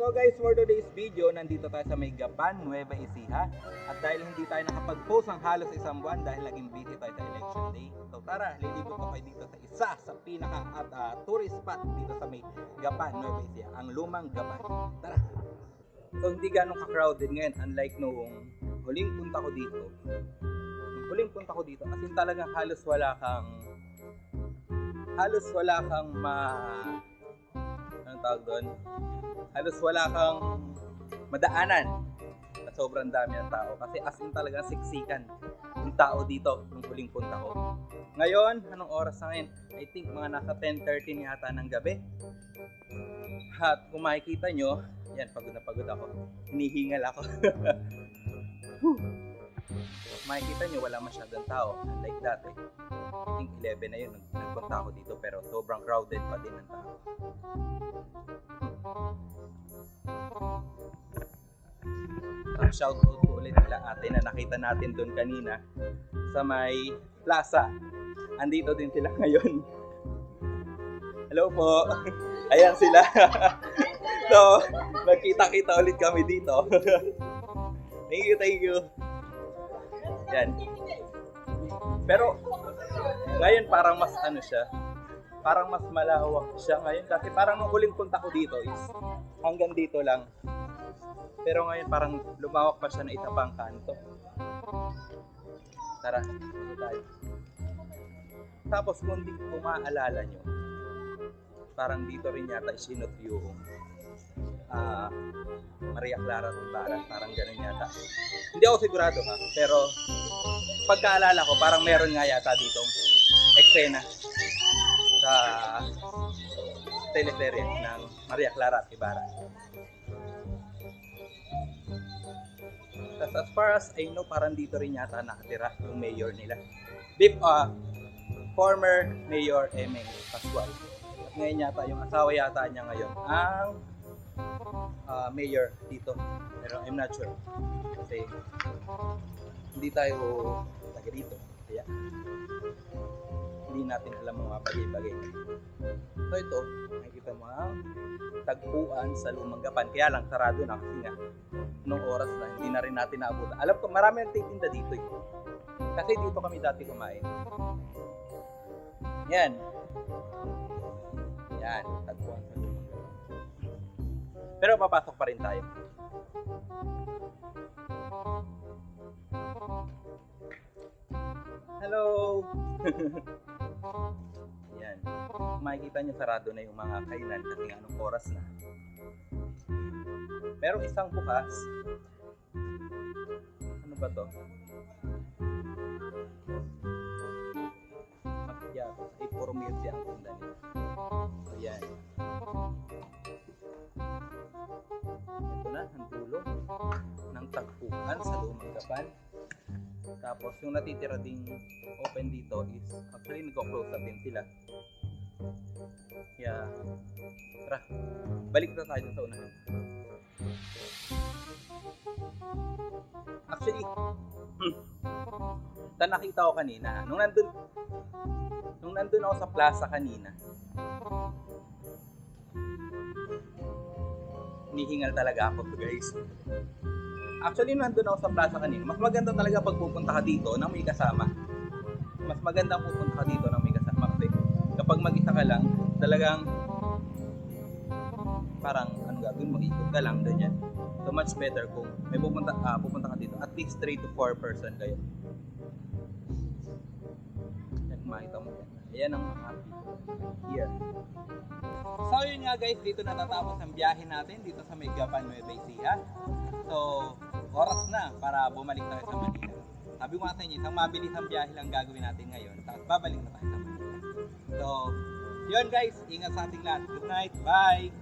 So guys, for today's video, nandito tayo sa may Gapan, Nueva Ecija. At dahil hindi tayo nakapag-post ng halos isang buwan dahil naging busy tayo sa election day. So tara, lilibot ko kayo dito sa isa sa pinaka tourist spot dito sa may Gapan, Nueva Ecija, ang Lumang Gapan. Tara! So hindi ganong ka-crowded ngayon, unlike noong huling punta ko dito. As in talagang halos wala kang anong tawag doon? Halos wala kang madaanan na sobrang dami ng tao kasi as in talagang siksikan yung tao dito nung huling punta ko. Ngayon, anong oras na ngayon? I think mga nasa 10:30 yata ng gabi. At kung makikita nyo, yan, pagod na pagod ako. Hinihingal ako. Makikita nyo, wala masyadong tao. Unlike dati. I think 11 na yun nagpunta ako dito pero sobrang crowded pa din ng tao. Shout out po ulit nila ate na nakita natin doon kanina sa may plaza. Andito din sila ngayon. Hello po. Ayan sila. So, nagkita-kita ulit kami dito. Thank you. Yan. Pero ngayon parang mas parang mas malawak siya ngayon kasi parang nung huling punta ko dito is hanggang dito lang. Pero ngayon parang lumawak pa siya na isa pang kanto. Tara, dito tayo. Tapos kung maalala nyo, parang dito rin yata isinot yung Maria Clara Tibaran, parang ganun yata. Hindi ako sigurado ha, pero pagkaalala ko parang meron nga yata ditong eksena sa teleserye ng Maria Clara Tibaran. As far as I know, parang dito rin yata nakatira yung mayor nila. Former Mayor Emeng Pascual. At ngayon yata, yung asawa yata niya ngayon ang mayor dito. Pero I'm not sure. Kasi hindi tayo taga dito. Kaya hindi natin alam mga bagay-bagay. So ito, nakikita mo ang tagpuan sa Lumang Gapan. Kaya lang sarado na kasi nga nung oras na hindi na rin natin naabutan. Alam ko marami nagtitinda dito eh. Kasi dito kami dati kumain. Yan, tagpuan sa Lumang Gapan. Pero papasok pa rin tayo. Hello! Yan. Makikita nyo sarado na yung mga kainan kasi anong oras na. Pero isang bukas. Ano ba to? Macchiato. Ay, puro milk ang tinda nila. Ayan. Ito na, ang dulo ng tagpuan sa Lumang Gapan. Tapos yung natitira ding open dito is actually nagko-close up din sila. Kaya tara, balik na tayo sa unahan. Actually, nakita ko kanina nung nandun ako sa plaza kanina. Hinihingal talaga ako guys. Actually, nandun ako sa plaza kanina. Mas maganda talaga pag pupunta ka dito nang may kasama. Mas maganda pupunta ka dito nang may kasama. Kasi kapag mag-isa ka lang, talagang parang ano gagawin mo, ikot ka lang, ganyan. So much better kung may pupunta ka dito. At least 3 to 4 person kayo. Yan, makita mo yan. Ayan ang mga here. So yun nga guys, dito natatapos ang biyahe natin dito sa may Gapan, Nueva Ecija. So, oras na para bumalik tayo sa Manila. Sabi ko nga sa inyo, isang mabilis ang biyahe lang gagawin natin ngayon. Tapos babalik na tayo sa Manila. So, yun guys, ingat sa ating lahat. Good night, bye!